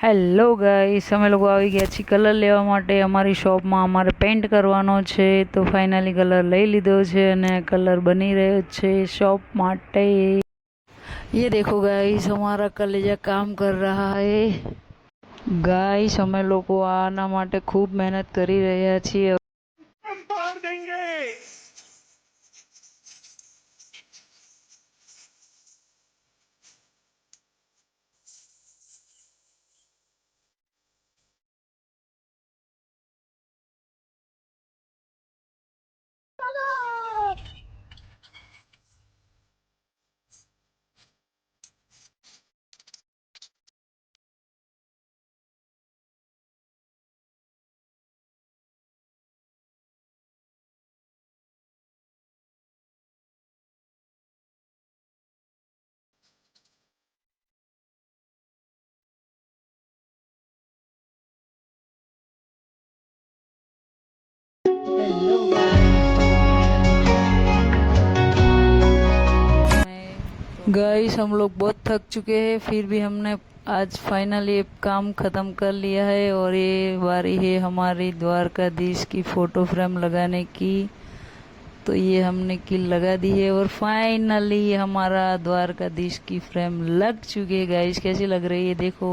Hello guys, અમે લોકો આવી ગયા છીએ કલર લેવા માટે અમારી શોપમાં. અમારે પેન્ટ કરવાનો છે તો ફાઇનલી કલર લઈ લીધો છે અને કલર બની રહ્યો છે શॉप માટે. ये देखो गाइस, हमारा कलेजा काम कर रहा है. गाइस, અમે લોકો આના માટે ખૂબ મહેનત કરી રહ્યા છીએ. गाइस, हम लोग बहुत थक चुके हैं, फिर भी हमने आज फाइनली काम ख़त्म कर लिया है और ये बारी है हमारी द्वारकाधीश की फ़ोटो फ्रेम लगाने की. तो ये हमने कील लगा दी है और फाइनली हमारा द्वारकाधीश की फ्रेम लग चुकी है. गाइस, कैसी लग रही है देखो.